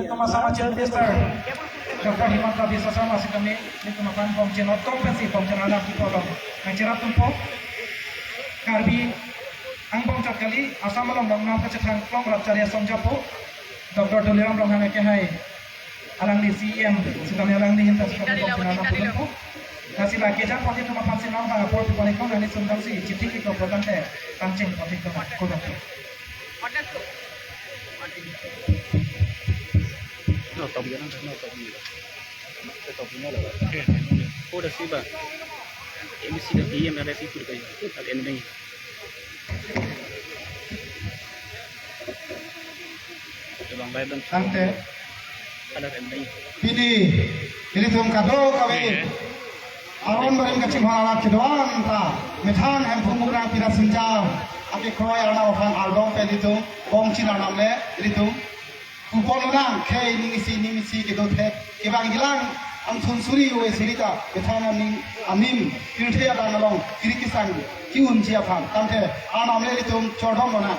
sama Chief Minister Dr.Himanta Biswa Sarma si kami nito mapan pom chenot kompensi pom cenana kitolong ngacerat tumpo Karbi ang pom kali asam malong nang kecethang klong rapcaria somjapo Dr.Tuliram Ronghang ke hai alang di CEM si kami alang di hinta si kami pom cenana tumpo nasi lagi jan poti tu mapan sinong bang apor tu panikong nani sundang si cipti ko protante kancing poti ko kodok no top ya no top ni top ni lah oh dah sih bah MC dah PM ada sih tu dekat ada ending bang baik bang Ante ada ending ini tuh kado kawin Aronbarim Chingrum kedoan ta methan hem phumurang pira sinjam ake kroy ana ofan album pe ditu bong china namle ditu kupon nang kei nimisi ke do the ke bang gilang ang thun suri we sirita methan amin kirthe ada nalong kiri kisang ki unjia phan tamte anamle ditu chodom na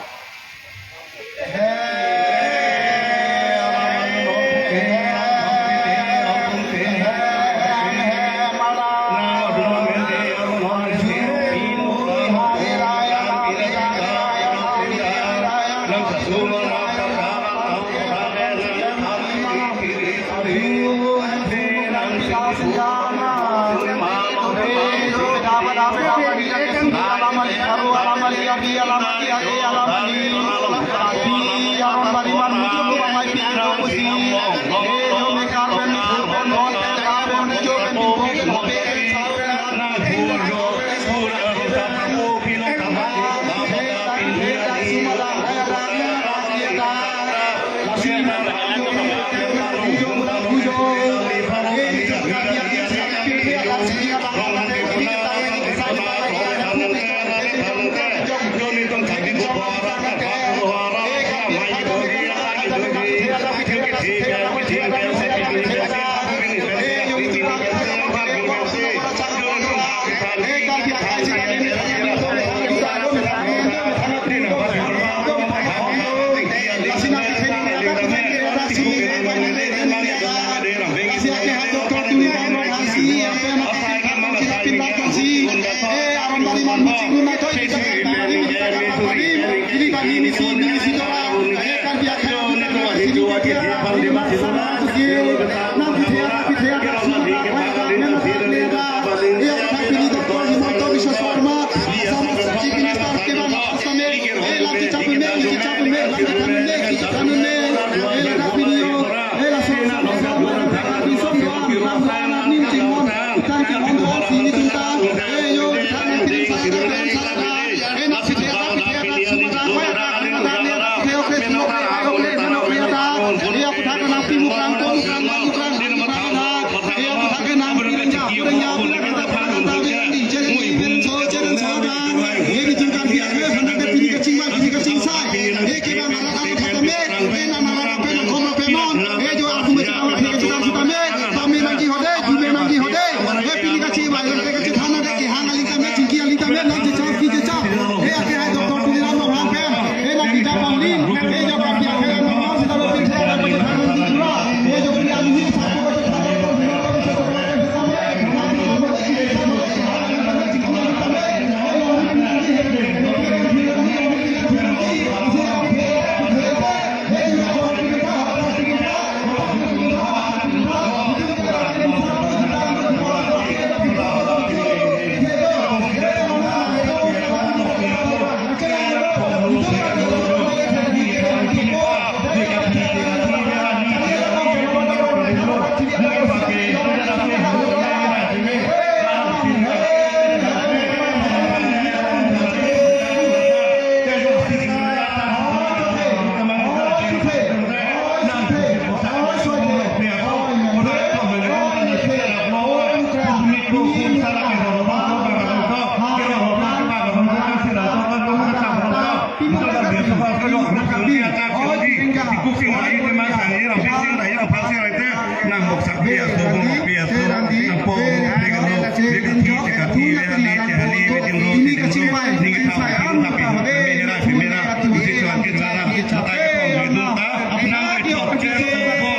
Apna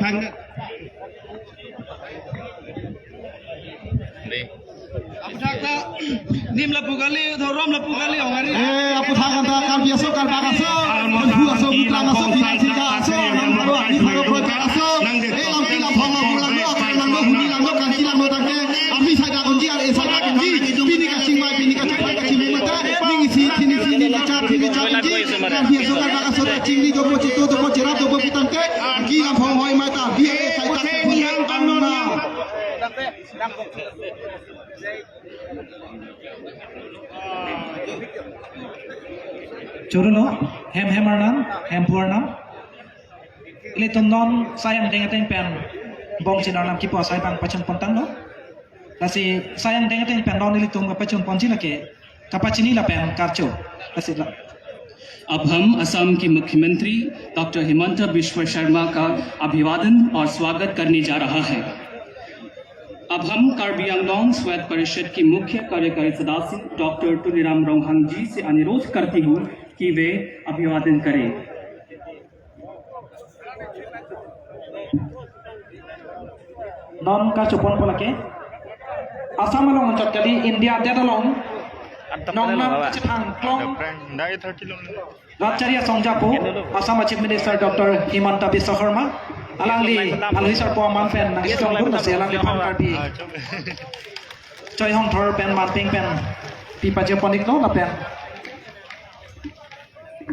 phang nim la pugali thorom la pugali ongari apu thakan ta Karbi aso Karba aso bu aso butlang aso tinga aso nangro ani phalo phoi aso lam kila phang pulang do nang do huni lang do kanji lang do tangke ami saja kunji ar esa kunji bini ka chingmai bini ka chakpai ka chingmai mata ning si ni ka cha kunji Karbi aso Karba aso chingri do chito do chera do putangke ki lam phang hoi mata bi sai ta yang anna Churulo, Hemarnam, Hempurnam. Ilitum non sayang dengan pen bong sinarnam kipo say bang pacun pontang no. Kasi sayang dengan pen non ilitum pacun ponci lake kapacini la pen karcho. Kasi la. अब हम असम के मुख्यमंत्री doctor Himanta Bishwa Sharma का अभिवादन और स्वागत करने जा रहा है। अब हम कार्बी आंगलोंग स्वायत्त परिषद के मुख्य कार्यकारी सदस्य डॉक्टर तुलिराम रोंघांग जी से अनुरोध करती हूँ कि वे अभिवादन करें। Non kachupon polake. Asam along mencot kali India dedalong. Nong nam kacipang klong. Ratcharia Songjapo, Assam Chief Minister Dr.Himanta Biswa alang li alhisar po manfen nang strong group na alang li pang Karbi choi hong thor pen marting pen pipa japonik no na pen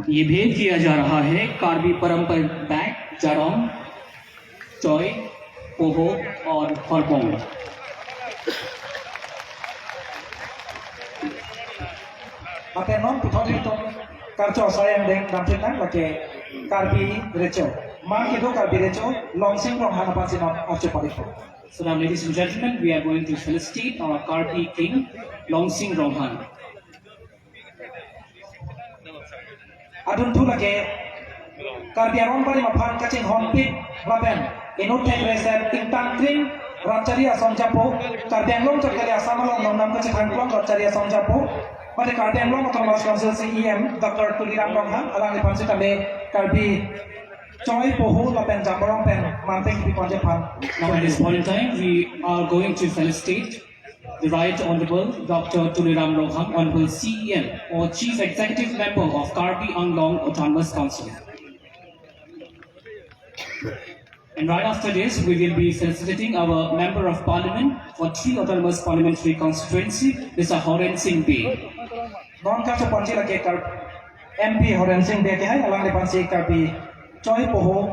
ये भेंट किया जा रहा है कार्बी परंपरिक bag जारोंग चॉय पोहो और हरपोंग Ate non puthon itong karcho sayang deng damtin nang lake Karbi recho mang kido Karbi recho longsing Ronghang apansin non archo pariko. So now ladies and gentlemen, we are going to felicitate our Karbi king Longsing Ronghang. Adun tu lake Karbi Aronbarim Chingrum hompi laben inut tek reset tintang kring Ratcharia Songjapo Karbi Anglong terkali asamalong nonam kacang klong Ratcharia Songjapo pada Karbi Anglong Autonomous Council CEM Dr.Tuliram Ronghang alang di pansi tabe Karbi Choi pohu laben jamborong pen manteng di konjepan. Now at this point in time, we are going to felicitate the Right Honorable Dr. Tuliram Ronghang, Honorable CEM or Chief Executive Member of Karbi Anglong Autonomous Council. And right after this, we will be felicitating our Member of Parliament for 3 Autonomous Parliamentary Constituency, Mr. Herold Singh B. Non kaso panci lagi MP Herold Singh B ke hai alang di pansi Karbi Choi pohu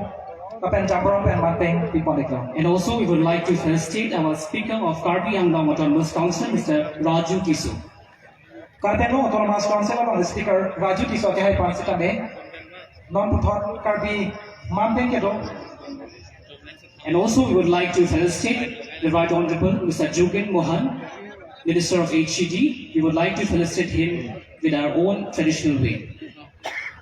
laben jamborong pen manteng di konjepan. And also, we would like to felicitate our Speaker of Karbi Anglong Autonomous Council, Mr. Raju Tisu. Karbi Anglong Autonomous Council along the Speaker Raju Tisu ke hai pansi tabe non puthon Karbi manteng ke do. And also, we would like to felicitate the Right Honorable Mr. Jugen Mohan, Minister of HCD. We would like to felicitate him with our own traditional way.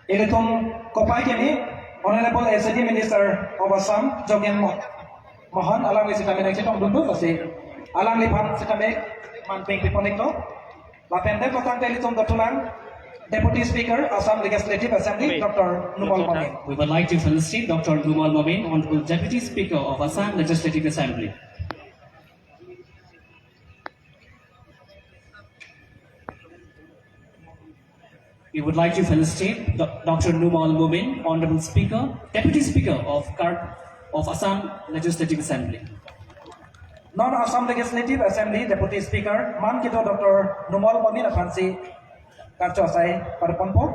Ilitum kopai kini Honorable HCD Minister of Assam Jugen Mohan alang li sitame nang chitong dundu kasi alang li pan sitame manteng piponik do. Lapende potang telitum dotulang Deputy Speaker Assam Legislative Assembly Dr. Numal Momin. We would like to felicitate Dr. Numal Momin, Honorable Deputy Speaker of Assam Legislative Assembly. We would like to felicitate Dr. Numal Momin, Honorable Speaker, Deputy Speaker of Assam Legislative Assembly. Non-Assam Legislative Assembly Deputy Speaker Man Kito Dr. Numal Momin afansi karcho say parpon po.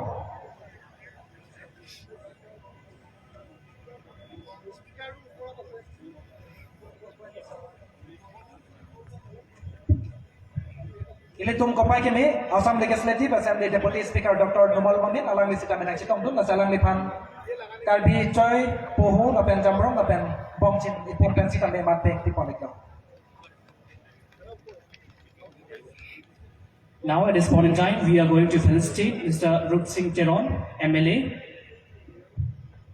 Ilitum kopai kami Assam Legislative Assembly Deputy Speaker Dr. Numal Momin alang li sita menang chitong dun nasalang lipan Karbi Choi pohu lapen jamrong lapen bongchin ipompensi kami manteng di ponikno. Now at this point in time, we are going to felicitate Mr. Ruk Singh Teron, MLA.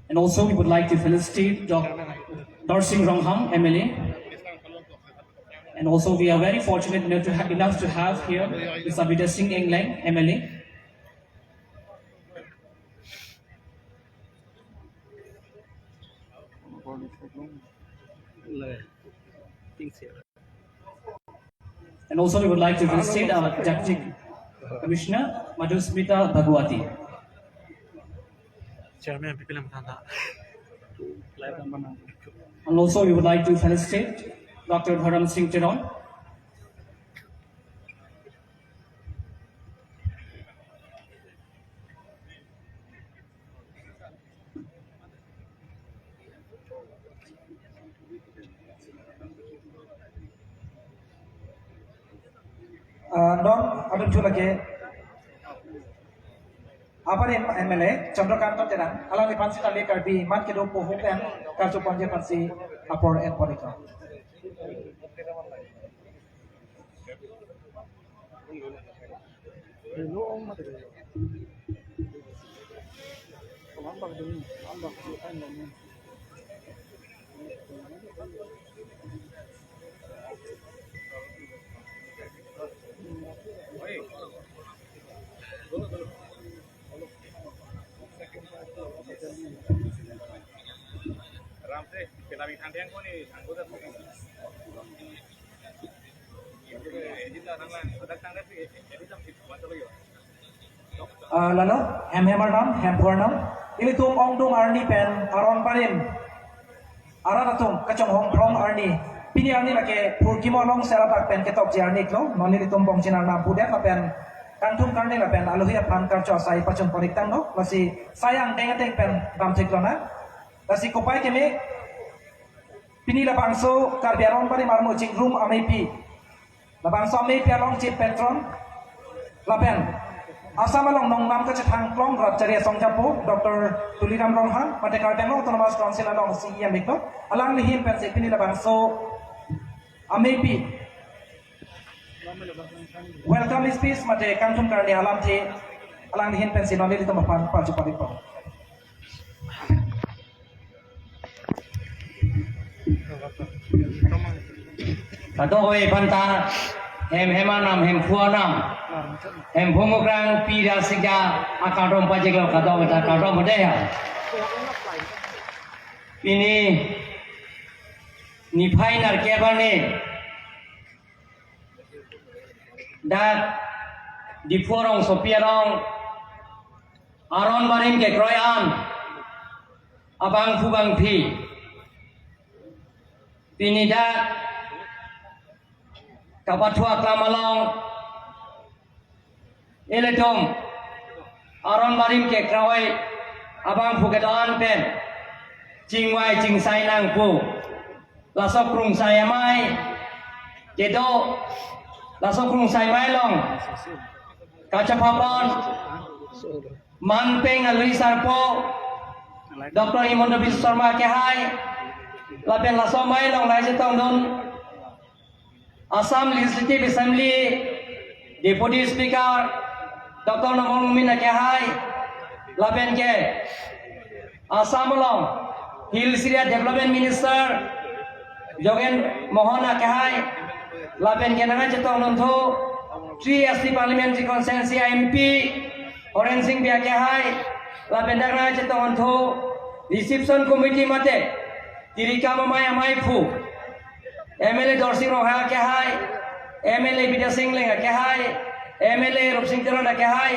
And also we would like to felicitate Dr. Singh Ronghang, MLA. And also we are very fortunate enough to have here Mr. Abida Singh Englang, MLA. And also we would like to felicitate our Deputy Commissioner Madhusmita Bhagwati. Chairman Pipilam Tanda. And also we would like to felicitate Dr. Dharam Singh Cheron. Non ada tu lagi. Apa ni MLA Chandrakanta Teran. Alang ni pansi tali Karbi mat kedo pohon kan kartu panja pansi apor and porika. Lalu hem-hemarnam, hem-purnam. Ili tum ong dung arni pen Aronbarim. Aranatum kacang hong prong arni. Pini arni lake purkimo long serapak pen ketok jarni klo. Noni li tum bong cinar nam pudet la pen kantum karni la pen aluhia pan karco asai pacun poriktang no. Lasi sayang teng pen ram ciklona. Lasi kopai kemi pini la bangso Karbi Aronbarim Chingrum amei. La bangso amei along chip petron. La pen asam along nong nam ke cetang klong rat ceria song japo Dr.Tuliram Ronghang pada karteng autonomous council along CEM Dr. Alang lihim pensip ini labang so amei. Welcome speech mate kantum karni alam je alang lihim pensip noli itu mapan paju padipo. Kadoi banta hem-hemanam hem-puanam hem-pumukrang pira siga akadom pajeglo kadom ta kadom budaya ini niphai nar kebane dat diforong sopiarong Aronbarim ke kroyan abang fubang phi ini dat kapatua klamalong eletom Aronbarim ke krawai abang fugedan pen cingwai cingsai nang pu lasok krung saya mai kedo lasok krung saya mai long kaca papon manpeng alui sarpo Dr.Himanta Biswa ke hai lapen lasok mai long lai setong don Assam Legislative Assembly Deputy Speaker Dr. Himanta ke hai lapen ke Assam long Hills Area Development Minister Jogen Mohana ke hai lapen ke nanga cetong nonto 3 Parliamentary Constituency MP Oren Singh Bia ke hai lapen nanga cetong nonto Reception Committee mate Tirika amai fu MLA Dorsing Roha ke hai MLA Bidya Singh Lenga ke hai MLA Rup Singh Teron ke hai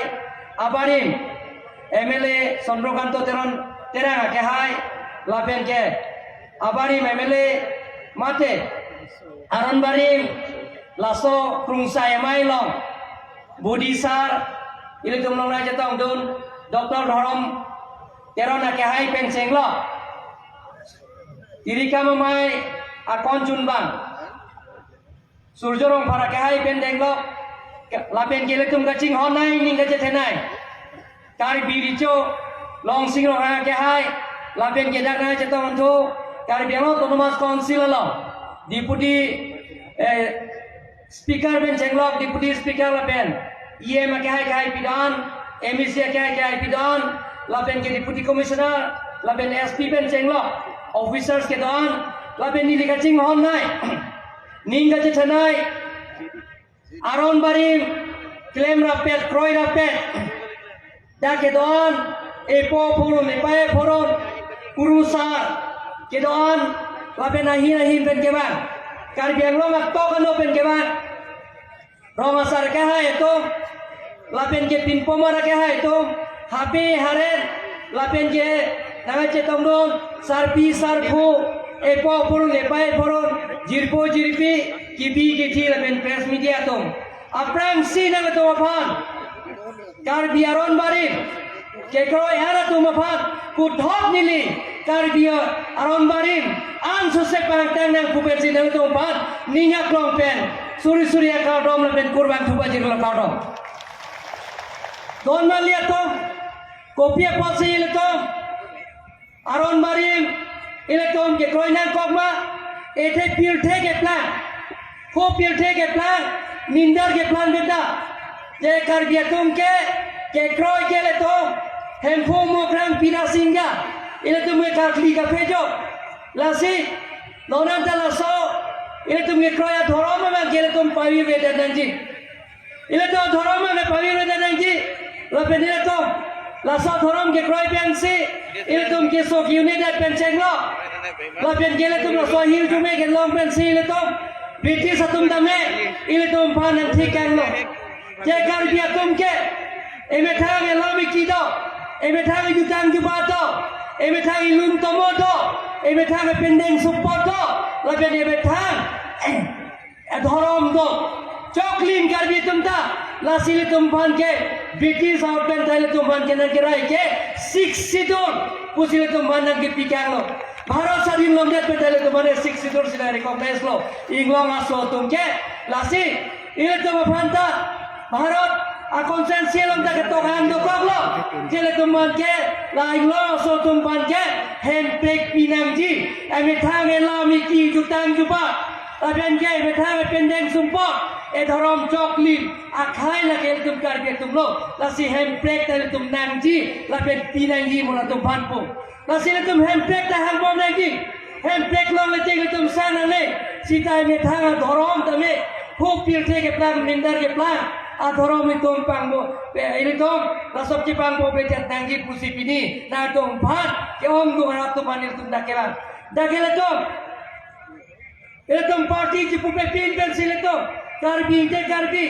Abarim MLA Sondrokanto Teron Teranga ke hai lapen ke Abarim MLA mate Aronbarim laso krungsai mai long Budisar ili tumlong na jatong dun Dr.Tuliram Teron ke hai pensenglo Tirika mamai akon junbang surjorong para ke hai pendenglo lapen ke letum kacing honai ning ka jethenai Karbi richo long sing ro ke hai lapen ke dak na cetong tu Karbi autonomous council lo deputy speaker ben jenglok deputy speaker lapen EM ke hai pidan MEC ke hai pidan lapen ke deputy commissioner lapen SP ben jenglok officers ke don lapen ni dikacing honai ning ka jethenai Aronbarim claim rapet kroi rapet da ke don epo purun epae purun kurusar ke don เราเป็นอาหินเป็นเกบ้างการเบียงลงมาโตกันโนเป็นเกบ้างเรามาสารแก่ให้ตรงเราเป็นเกปินปมระแก่ให้ตรงฮาปีฮาเรนเราเป็นเกนักเจตงโดนสารปีสารฟูเอปอปุรุเลไปปุรุจิรโปจิรปีกีบีกีทีเราเป็นเพรสมีเดียตรงอัปรังซีนักตัวพันการเบียรอนบาริเกครอยฮาร์ตุมาพันกุดฮอกนิลีการเบียอารอนบาริมอันสุดเสพางแตงนังผู้เป็นสินักตัวพันนิยากลองเป็นสุริยาคาวดอมเราเป็นkurbanทุบจิรละคาวดอมโดนมาเลียตงโคเปียพอซีเลตงอารอนบาริมเอเลตงเกครอยนังกอกมาเอเทพิลเทเกพลานโคพิลเทเกพลานนินดาร์เกพลานเบต้าเจการเบียตงเกครอยเกเลตงเฮมโฟโมครังพินาสิงกาเอเลตงเมคาคลีกาเพโจลาซีโนนันตาลาโซIni tu mengikroya thoroma me gele tum pavir beda danji. Ini tu thoroma me pavir beda danji. Lapen ini tu lasa thorom ke kroy pensi. Ini tum ke sok unit at penseng lo. Lapen gele tum laso hil jume ke long pensi ini tum. British atum dame. Ini tum panan thikang lo. Jekar dia tum ke. Eme thang elami kido. Eme thang jutang jubato. Eme thang ilun tomoto. Eme thang pendeng supporto. Lapen eme thang धर्म दो चौकलीन कर भी तुम था लासीले तुम पान के British outlet ताले तुम पान के नके राय के 6 सीटों पुसीले तुम पान के पिकांग लो भारत सारी लोमनेट पे ताले तुम ने 6 सीटों सिना रिकॉग्नाइज लो इंग्लैंड आसो तुम के लासी इले तुम पान था भारत अकॉन्सेंशियल हम तक तो काम दो कगलो जेले तुम पान के ला इंग्लैंड आसो तुम पान के हैंड ब्रेक पिनांग जी एमे थांग एलामी की जुटांग जुपा Lapen ke betang pendeng sumpah dharam choklin akhai la ke tum kar ke tum lo lasi hem plek ta tum nangji lapen pinangji mola tum banpo lasi tum hem plek ta ham bom nangji hem plek lo le te tum sana le sita me thang dharam tame khop pil the ke plan mindar ke plan a dharam tum pangbo ini tum lasop ki pangbo be chat nangji pusi pini na tum bhat ke ong du harat tum anil tum dakela tum Itu parti cipu pepin pensil itu Karbi ite Karbi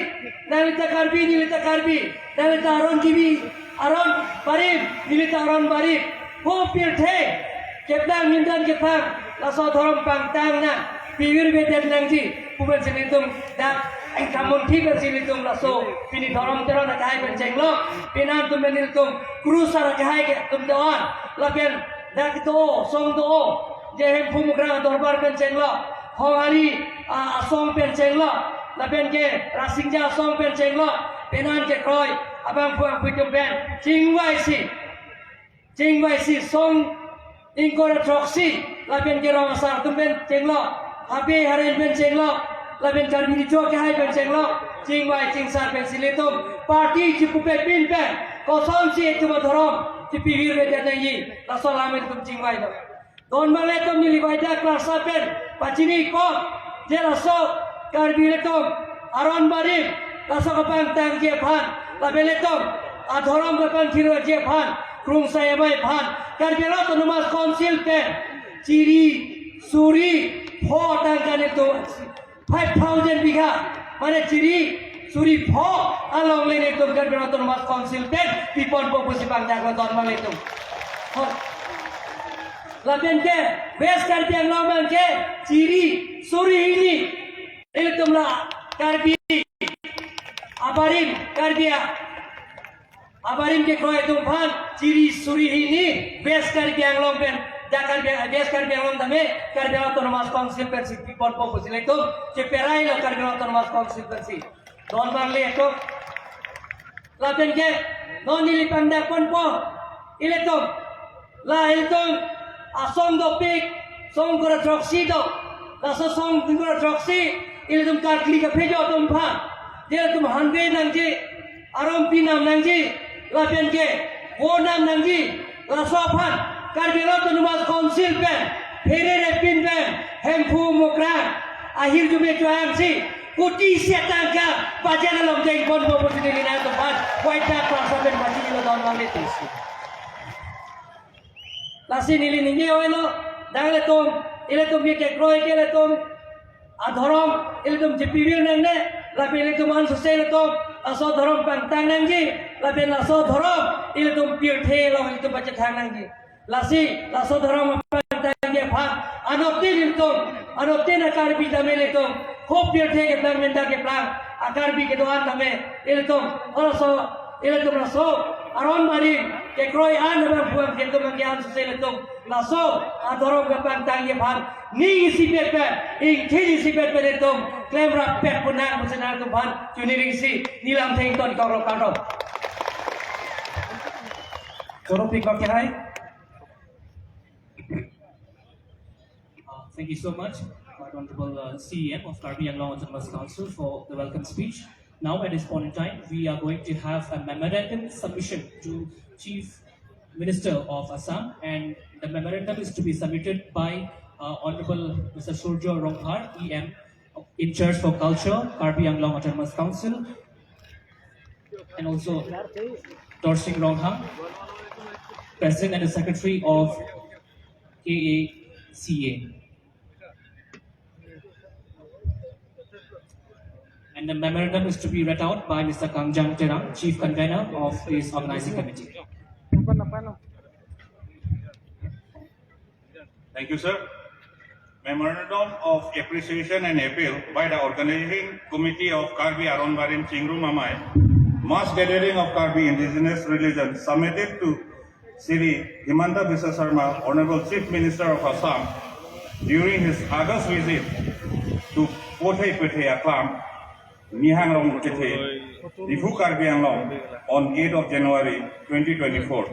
Nalita Karbi nilita Karbi Nalita Aron Kibi Aron Barim nilita Aron Barim Hopir the Keplang mindan keplang Laso thorom pangtang na Piwir beden nangji Pupen silitum Dan kamun thi pensil itu Laso Pini thorom teron akai penceng lo Pinan tum meniltum Krusar akai ke tum doan Lapian dak to song to Jehem pumukrang dorbar penceng lo Hongari asong penceng lo, lapen ke rasingja asong penceng lo, penan ke kroy, abang puang puitum ben, cingwai si song ingkora troksi, lapen ke rong asar tum penceng lo, habi harin penceng lo, lapen karbi di ke hai penceng lo, cingwai cingsar pensilitum, parti cipu pepin pen, kosong si itu madharom, cipi hirwe jadayi, lasol amin tum cingwai lo. Don maletum nilibaida klasa pen pacini ko jelaso karbiletum aron barim laso kapang tang je phan labeletum adhorom kapang thiro je phan krung sayamai phan karbilo numas council pen chiri suri pho tang kane to 5000 bigha mane chiri suri pho along lene tum karbilo numas council pen pipon popusi bang jagla don maletum Lapen ke best karbi ang loman ke ciri suri ini ini tumla karbi abarim ke kroy tumpan ciri suri ini best karbi ang loman jakar best karbi ang loman dame karbi autonomous council persi pon popus itu ceperai lo karbi autonomous council persi don barle itu lapen ke non nilipan pon po ile tum la itu asong dopik song kora troksi do laso song kora troksi ile tum karkli ka phejo tum pha dia tum hanbe nangji arom pinam nangji lapen ke wo nam nangji laso phan karbilo tunumas council pen phere pin pen hempu mokra ahir jume joang si kuti setangka pajana lom jeng bon bo posini na tum phan waita klasa pen pajini lo don wale tisi Lasi nili ningi oelo, dangle tom Ilatum ke kroi ke ilatum adhorom ilatum jepivir nang ne lapi ilatum an sustain ilatum aso dhorom pantang nang ji lapi aso dhorom ilatum pirthe lo ilatum baca thang nang ji lasi laso dhorom pantang ge phat anoptin na karbi dame ilatum khop pirthe ke plang menda ke plang akarbi ke doan dame ilatum oraso ilatum raso Aronbarim ke kroi an na buang ke ilatum ke an sustain ilatum laso adhorom ke pantang ge phat ni si pepe ing thili si pepe ilatum claim rap pet punang musenar tu ban juniring si nilam theng ton kau rokado Joro pick up hai. Thank you so much, Honorable CEM of Karbi Anglong Autonomous Council, for the welcome speech. Now, at this point in time, we are going to have a memorandum submission to Chief Minister of Assam, and the memorandum is to be submitted by Honorable Mr. Surjo Ronghang, EM, in charge for culture, Karbi Anglong Autonomous Council, and also Dorsing Ronghang, President and the Secretary of KACA. And the memorandum is to be read out by Mr. Kangjang Terang, Chief Convener of this organizing committee. Thank you, sir. Memorandum of Appreciation and Appeal by the Organizing Committee of Karbi Aronbarim Chingrum amei, Mass Gathering of Karbi Indigenous Religion, submitted to Dr.Himanta Biswa Sarma, Honorable Chief Minister of Assam, during his August visit to Pothai Pethe Aklam, Nihangrong Pethe, Difu Karbi Anglong, on 8th of January 2024.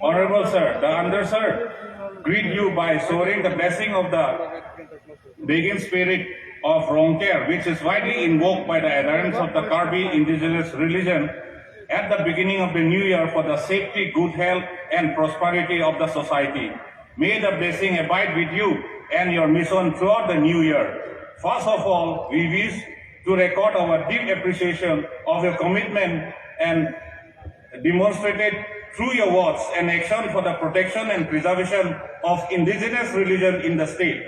Honorable Sir, the underserved greet you by showing the blessing of the begging spirit of Ronghang, which is widely invoked by the adherents of the Karbi indigenous religion at the beginning of the new year for the safety, good health, and prosperity of the society. May the blessing abide with you and your mission throughout the new year. First of all, we wish to record our deep appreciation of your commitment and demonstrated through your words and action for the protection and preservation of indigenous religion in the state.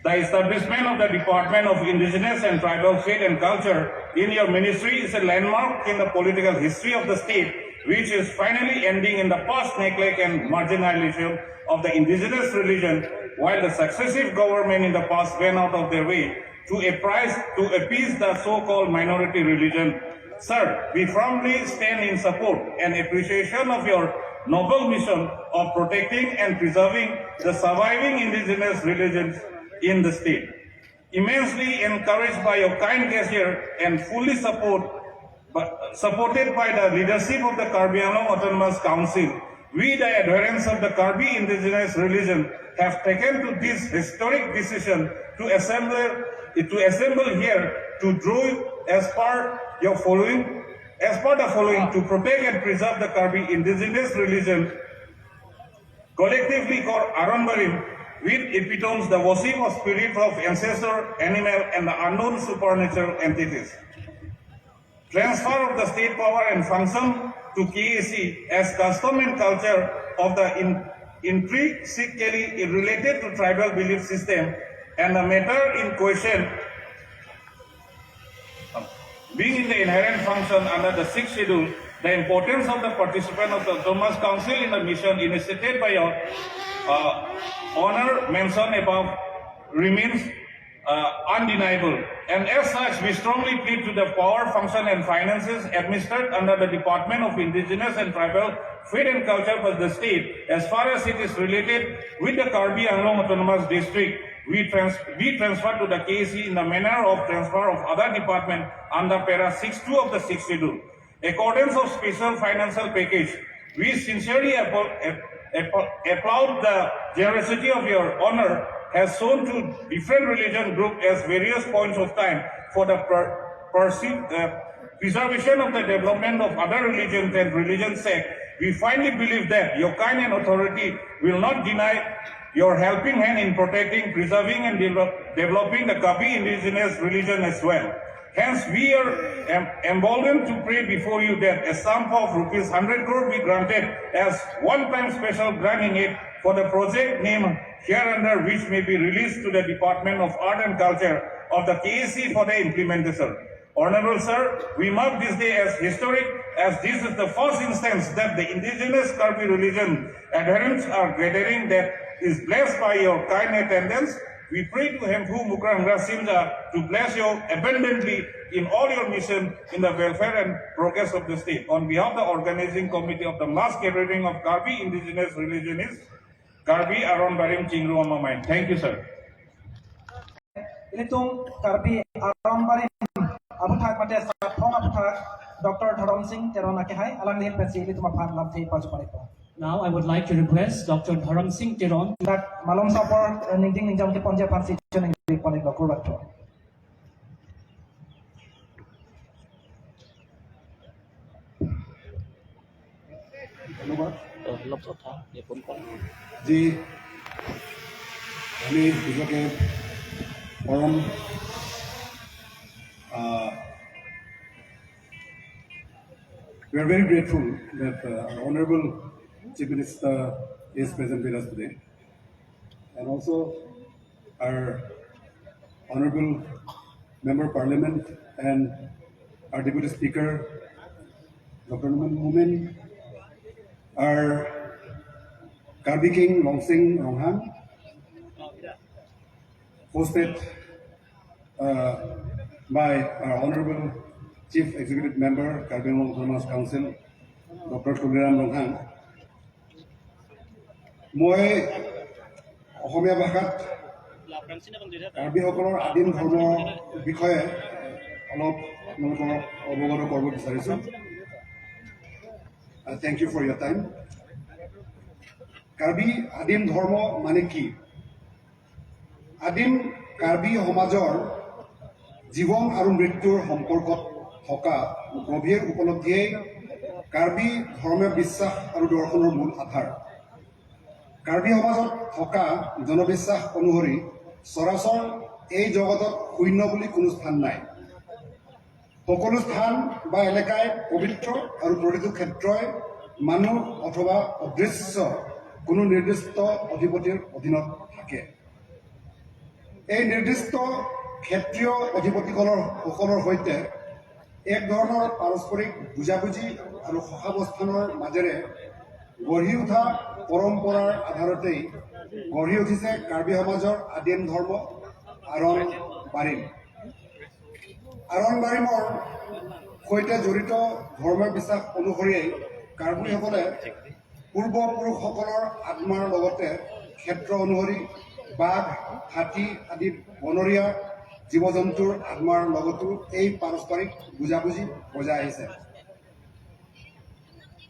The establishment of the Department of Indigenous and Tribal Faith and Culture in your ministry is a landmark in the political history of the state, which is finally ending in the past neglect and marginalization of the indigenous religion, while the successive government in the past went out of their way to appease the so-called minority religion. Sir, we firmly stand in support and appreciation of your noble mission of protecting and preserving the surviving indigenous religions in the state. Immensely encouraged by your kind gesture and fully supported by the leadership of the Karbi Anglong Autonomous Council, we, the adherents of the Karbi indigenous religion, have taken to this historic decision to assemble here to draw as part the following to protect and preserve the Karbi indigenous religion, collectively called Aronbarim, which epitomes the worship of spirits of ancestor, animal, and the unknown supernatural entities. Transfer of the state power and function to KAC as custom and culture of the intrinsically related to tribal belief system, and the matter in question being in the inherent function under the 6th schedule, the importance of the participant of the Autonomous Council in the mission initiated by your honor mentioned above remains undeniable. And as such, we strongly plead to the power, function, and finances administered under the Department of Indigenous and Tribal Faith and Culture for the state, as far as it is related with the Karbi Anglong Autonomous District, we transfer to the KAC in the manner of transfer of other department under para 6.2 of the 6th schedule. Accordance of special financial package, we sincerely applaud the generosity of your honor has shown to different religion groups at various points of time for the preservation of the development of other religions and religion sect. We finally believe that your kind and authority will not deny your helping hand in protecting, preserving, and developing the Karbi indigenous religion as well. Hence, we are emboldened to pray before you that a sum of rupees 100 crore be granted as one-time special grant in aid for the project name hereunder, which may be released to the Department of Art and Culture of the KAC for the implementation. Honorable Sir, we mark this day as historic, as this is the first instance that the indigenous Karbi religion adherents are gathering that is blessed by your kind attendance. We pray to Hemphu Mukrangra Simja to bless you abundantly in all your mission in the welfare and progress of the state. On behalf of the organizing committee of the mass gathering of Karbi indigenous religionists, Karbi Aronbarim Chingrum. Thank you, sir. Ilitung Karbi Aronbarim Abuthak Mate Sathong Abuthak Dr.Tuliram Ronghang Hai Alang Lin Pensi Ilitung Aphan Lamthi Pajupanipo. Now I would like to request Dr.Tuliram That Malom Sapor Ningting Ningjam Ponja Pansi Chuning Panik Lokurbato. जी हमें विश्व के परम we are very grateful that our Honorable Chief Minister is present with us today, and also our Honorable Member of Parliament and our Deputy Speaker, Dr.Himanta, our Karbi King Longsing Ronghang, hosted by our Honorable Chief Executive Member, Karbi Aronbarim Council, Dr.Tuliram Ronghang. মই অসমীয়া ভাষাত কাৰ্বিসকলৰ আদিম ধৰ্মৰ বিষয়ে অলপ আপোনালোকক অৱগত কৰিব বিচাৰিছোঁ। Thank you for your time. Karbi আদিম ধৰ্ম মানে কি? আদিম কাৰ্বি সমাজৰ জীৱন আৰু মৃত্যুৰ সম্পৰ্কত থকা গভীৰ উপলব্ধিয়ে কাৰ্বি ধৰ্মীয় বিশ্বাস আৰু দৰ্শনৰ মূল আধাৰ। কাৰ্বি সমাজত থকা জনবিশ্বাস অনুসৰি সৰাসৰ এই জগতত শূন্য বুলি কোনো স্থান নাই। সকলো স্থান বা এলেকাই পবিত্ৰ আৰু প্ৰতিটো ক্ষেত্ৰই মানুহ অথবা অদৃশ্য কোনো নিৰ্দিষ্ট অধিপতিৰ অধীনত থাকে। এই নিৰ্দিষ্ট ক্ষেত্ৰীয় অধিপতিসকলৰ সৈতে এক ধৰণৰ পাৰস্পৰিক বুজাবুজি আৰু সহাৱস্থানৰ মাজেৰে গঢ়ি উঠা পৰম্পৰাৰ আধাৰতেই গঢ়ি উঠিছে কাৰ্বি সমাজৰ আদিম ধৰ্ম আৰণবাৰিম। আৰণবাৰিমৰ সৈতে জড়িত ধৰ্মীয় বিশ্বাস অনুসৰিয়েই কাৰ্বিসকলে পূৰ্বপুৰুষসকলৰ আত্মাৰ লগতে ক্ষেত্ৰ অনুসৰি বাঘ, হাতী আদি বনৰীয়া জীৱ জন্তুৰ আত্মাৰ লগতো এই পাৰস্পৰিক বুজাবুজি বজাই আহিছে।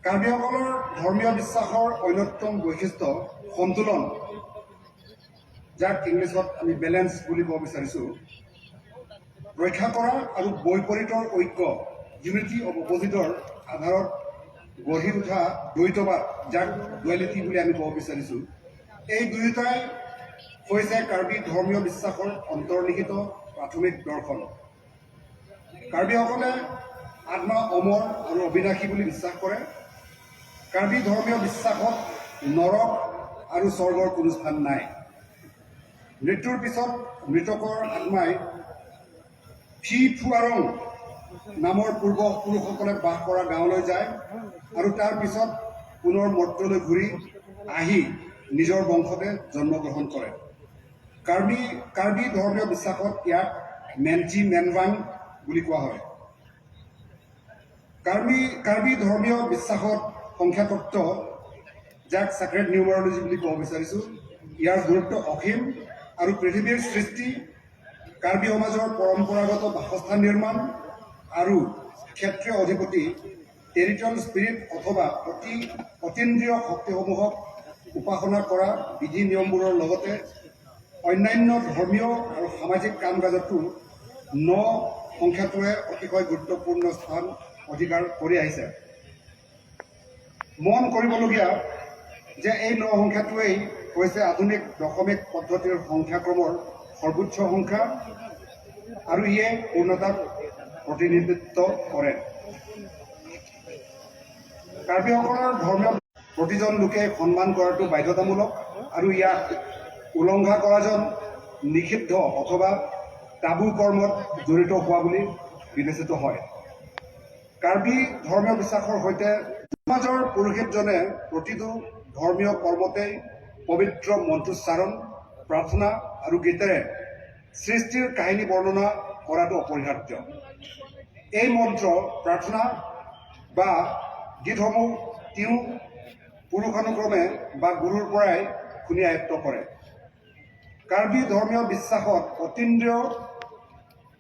কাৰ্বিসকলৰ ধৰ্মীয় বিশ্বাসৰ অন্যতম বৈশিষ্ট্য সন্তুলন, যাক ইংলিছত আমি বেলেঞ্চ বুলি ক'ব বিচাৰিছোঁ, ৰক্ষা কৰা আৰু বৈপৰীতৰ ঐক্য, ইউনিটি অফ অপজিটৰ আধাৰত গঢ়ি উঠা দ্বৈতবাদ, যাক ডুৱেলিটি বুলি আমি ক'ব বিচাৰিছোঁ। এই দুয়োটাই হৈছে কাৰ্বি ধৰ্মীয় বিশ্বাসৰ অন্তৰ্নিহিত প্ৰাথমিক দৰ্শন। কাৰ্বিসকলে আত্মা অমৰ আৰু অবিনাশী বুলি বিশ্বাস কৰে। কাৰ্বি ধৰ্মীয় বিশ্বাসত নৰক আৰু স্বৰ্গৰ কোনো স্থান নাই। মৃত্যুৰ পিছত মৃতকৰ আত্মাই ফি ফুৱাৰং নামৰ পূৰ্বপুৰুষসকলে বাস কৰা গাঁৱলৈ যায় আৰু তাৰ পিছত পুনৰ মৰ্ত্যলৈ ঘূৰি আহি নিজৰ বংশতে জন্মগ্ৰহণ কৰে। কাৰ্বি ধৰ্মীয় বিশ্বাসত ইয়াক মেনজি মেনৱাং বুলি কোৱা হয়। কাৰ্বি ধৰ্মীয় বিশ্বাসত সংখ্যাতত্ত্ব, যাক ছেক্ৰেড নিউমাৰলজি বুলি ক'ব বিচাৰিছোঁ, ইয়াৰ গুৰুত্ব অসীম আৰু পৃথিৱীৰ সৃষ্টি, কাৰ্বি সমাজৰ পৰম্পৰাগত বাসস্থান নিৰ্মাণ আৰু ক্ষেত্ৰীয় অধিপতি টেৰিটৰিয়েল স্পিৰিট অথবা অতীন্দ্ৰিয় শক্তিসমূহক উপাসনা কৰা বিধি নিয়মবোৰৰ লগতে অন্যান্য ধৰ্মীয় আৰু সামাজিক কাম কাজতো ন সংখ্যাটোৱে অতিশয় গুৰুত্বপূৰ্ণ স্থান অধিকাৰ কৰি আহিছে। মন কৰিবলগীয়া যে এই ন সংখ্যাটোৱেই হৈছে আধুনিক দশমিক পদ্ধতিৰ সংখ্যাক্ৰমৰ সৰ্বোচ্চ সংখ্যা আৰু ইয়ে পূৰ্ণতাক প্ৰতিনিধিত্ব কৰে। কাৰ্বিসকলৰ ধৰ্মীয় প্ৰতিজন লোকে সন্মান কৰাটো বাধ্যতামূলক আৰু ইয়াক উলংঘা কৰাজন নিষিদ্ধ অথবা টাবু কৰ্মত জড়িত হোৱা বুলি বিবেচিত হয়। কাৰ্বি ধৰ্মীয় বিশ্বাসৰ সৈতে সমাজৰ পুৰোহিতজনে প্ৰতিটো ধৰ্মীয় কৰ্মতেই পবিত্ৰ মন্ত্ৰোচ্চাৰণ, প্ৰাৰ্থনা আৰু গীতেৰে সৃষ্টিৰ কাহিনী বৰ্ণনা কৰাটো অপৰিহাৰ্য। এই মন্ত্ৰ, প্ৰাৰ্থনা বা গীতসমূহ তেওঁ পুৰুষানুক্ৰমে বা গুৰুৰ পৰাই শুনি আয়ত্ত কৰে। কাৰ্বি ধৰ্মীয় বিশ্বাসত অতীন্দ্ৰিয়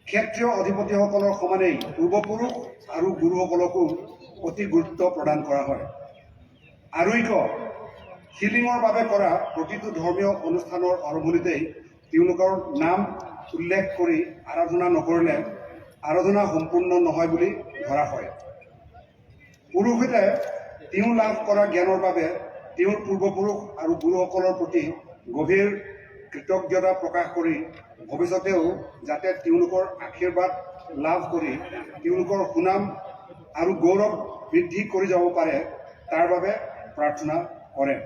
ক্ষেত্ৰীয় অধিপতিসকলৰ সমানেই পূৰ্বপুৰুষ আৰু গুৰুসকলকো অতি গুৰুত্ব প্ৰদান কৰা হয়। আৰোগ্য হিলিঙৰ বাবে কৰা প্ৰতিটো ধৰ্মীয় অনুষ্ঠানৰ আৰম্ভণিতেই তেওঁলোকৰ নাম উল্লেখ কৰি আৰাধনা নকৰিলে আৰাধনা সম্পূৰ্ণ নহয় বুলি ধৰা হয়। পুৰোহিতে তেওঁ লাভ কৰা জ্ঞানৰ বাবে তেওঁৰ পূৰ্বপুৰুষ আৰু গুৰুসকলৰ প্ৰতি গভীৰ কৃতজ্ঞতা প্ৰকাশ কৰি ভৱিষ্যতেও যাতে তেওঁলোকৰ আশীৰ্বাদ লাভ কৰি তেওঁলোকৰ সুনাম আৰু গৌৰৱ বৃদ্ধি কৰি যাব পাৰে তাৰ বাবে প্ৰাৰ্থনা কৰে।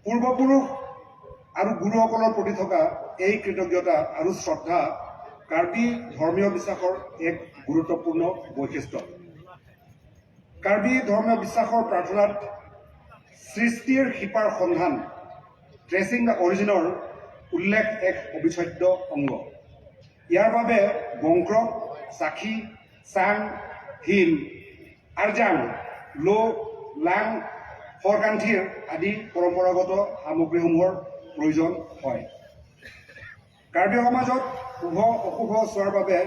পূৰ্বপুৰুষ আৰু গুৰুসকলৰ প্ৰতি থকা এই কৃতজ্ঞতা আৰু শ্ৰদ্ধা কাৰ্বি ধৰ্মীয় বিশ্বাসৰ এক গুৰুত্বপূৰ্ণ বৈশিষ্ট্য। কাৰ্বি ধৰ্মীয় বিশ্বাসৰ প্ৰাৰ্থনাত সৃষ্টিৰ শিপাৰ সন্ধান, ট্ৰেচিং দ্য অৰিজিনৰ উল্লেখ এক অবিচ্ছেদ্য অংগ। ইয়াৰ বাবে বংক্ৰক, চাখি, চাং, হিম, আৰজাং, লো, লাং, ফৰকান্থিৰ আদি পৰম্পৰাগত সামগ্ৰীসমূহৰ প্ৰয়োজন হয়। কাৰ্বি সমাজত শুভ অশুভ চোৱাৰ বাবে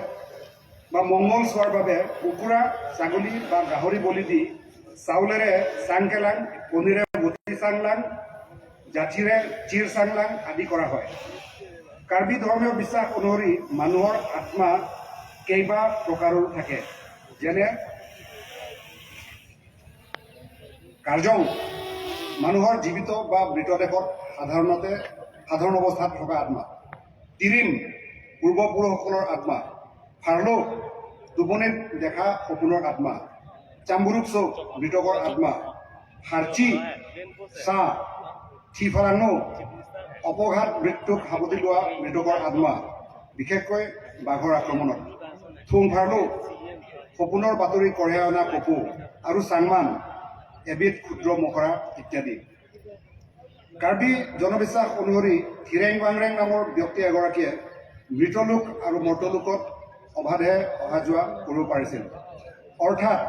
বা মংগল চোৱাৰ বাবে কুকুৰা, ছাগলী বা গাহৰি বলি দি চাউলেৰে চাংকেলাং, কণীৰে বটি চাংলাং, জাঠিৰে চিৰ চাংলাং আদি কৰা হয়। কাৰ্বি ধৰ্মীয় বিশ্বাস অনুসৰি মানুহৰ আত্মা কেইবা প্ৰকাৰৰ থাকে, যেনে কাৰ্জং মানুহৰ জীৱিত বা মৃতদেহত সাধাৰণ অৱস্থাত থকা আত্মা, তিৰিম পূৰ্বপুৰুষসকলৰ আত্মা, ফাৰ্লো টোপনিত দেখা সপোনৰ আত্মা, চাম্বুৰুকচৌ মৃতকৰ আত্মা, হাৰ্চি চাহ থিফাৰাঙো অপঘাত মৃত্যুক সাৱটি লোৱা মৃতকৰ আত্মা, বিশেষকৈ বাঘৰ আক্ৰমণত, থুং ফাৰ্লো সপোনৰ বাতৰি কঢ়িয়াই অনা কপু আৰু চাংমান এবিধ ক্ষুদ্ৰ মকৰা ইত্যাদি। কাৰ্বি জনবিশ্বাস অনুসৰি থিৰেং বাংৰেং নামৰ ব্যক্তি এগৰাকীয়ে মৃতলোক আৰু মৰ্তলোকত অবাধে অহা যোৱা কৰিব পাৰিছিল। অৰ্থাৎ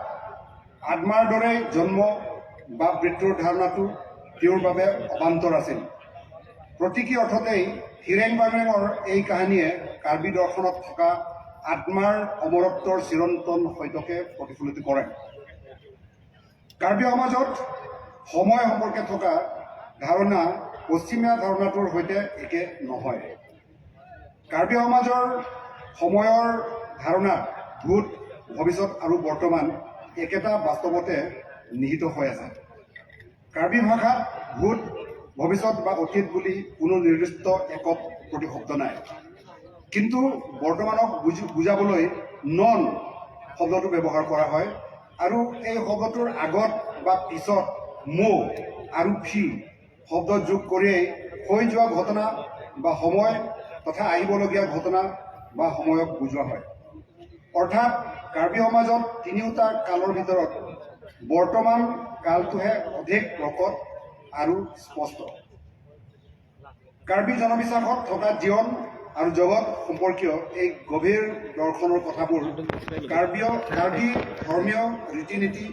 আত্মাৰ দৰে জন্ম বা মৃত্যুৰ ধাৰণাটো তেওঁৰ বাবে অবান্তৰ আছিল। প্ৰতীকী অৰ্থতেই থিৰেং বাংৰেঙৰ এই কাহিনীয়ে কাৰ্বি দৰ্শনত থকা আত্মাৰ অমৰত্বৰ চিৰন্তন সত্যকে প্ৰতিফলিত কৰে। কাৰ্বি সমাজত সময় সম্পৰ্কে থকা ধাৰণা পশ্চিমীয়া ধাৰণাটোৰ সৈতে একে নহয়। কাৰ্বি সমাজৰ সময়ৰ ধাৰণাত ভূত, ভৱিষ্যত আৰু বৰ্তমান একেটা বাস্তৱতে নিহিত হৈ আছে। কাৰ্বি ভাষাত ভূত, ভৱিষ্যত বা অতীত বুলি কোনো নিৰ্দিষ্ট একক প্ৰতিশব্দ নাই, কিন্তু বৰ্তমানক বুজাবলৈ নন শব্দটো ব্যৱহাৰ কৰা হয় আৰু এই শব্দটোৰ আগত বা পিছত মো আৰু ফি শব্দ যোগ কৰিয়েই হৈ যোৱা ঘটনা বা সময় তথা আহিবলগীয়া ঘটনা বা সময়ক বুজোৱা হয়। অৰ্থাৎ কাৰ্বি সমাজত তিনিওটা কালৰ ভিতৰত বৰ্তমান কালটোহে অধিক প্ৰকট আৰু স্পষ্ট। কাৰ্বি জনবিশ্বাসত থকা জীৱন আৰু জগত সম্পৰ্কীয় এই গভীৰ দৰ্শনৰ কথাবোৰ কাৰ্বি ধৰ্মীয় ৰীতি নীতি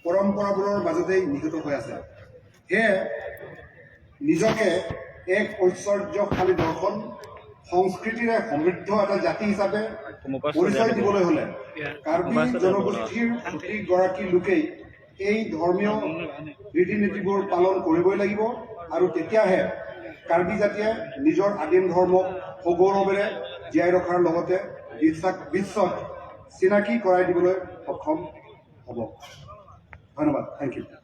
পৰম্পৰাবোৰৰ মাজতেই নিহিত হৈ আছে। সেয়ে নিজকে এক ঐশ্বৰ্যশালী দৰ্শন সংস্কৃতিৰে সমৃদ্ধ এটা জাতি হিচাপে পৰিচয় দিবলৈ হ'লে কাৰ্বি জনগোষ্ঠীৰ প্ৰতিগৰাকী লোকেই এই ধৰ্মীয় ৰীতি নীতিবোৰ পালন কৰিবই লাগিব আৰু তেতিয়াহে কাৰ্বি জাতিয়ে নিজৰ আদিম ধৰ্মক সগৌৰৱেৰে জীয়াই ৰখাৰ লগতে বিশ্বত চিনাকি কৰাই দিবলৈ সক্ষম হ'ব। ধন্যবাদ। Thank you.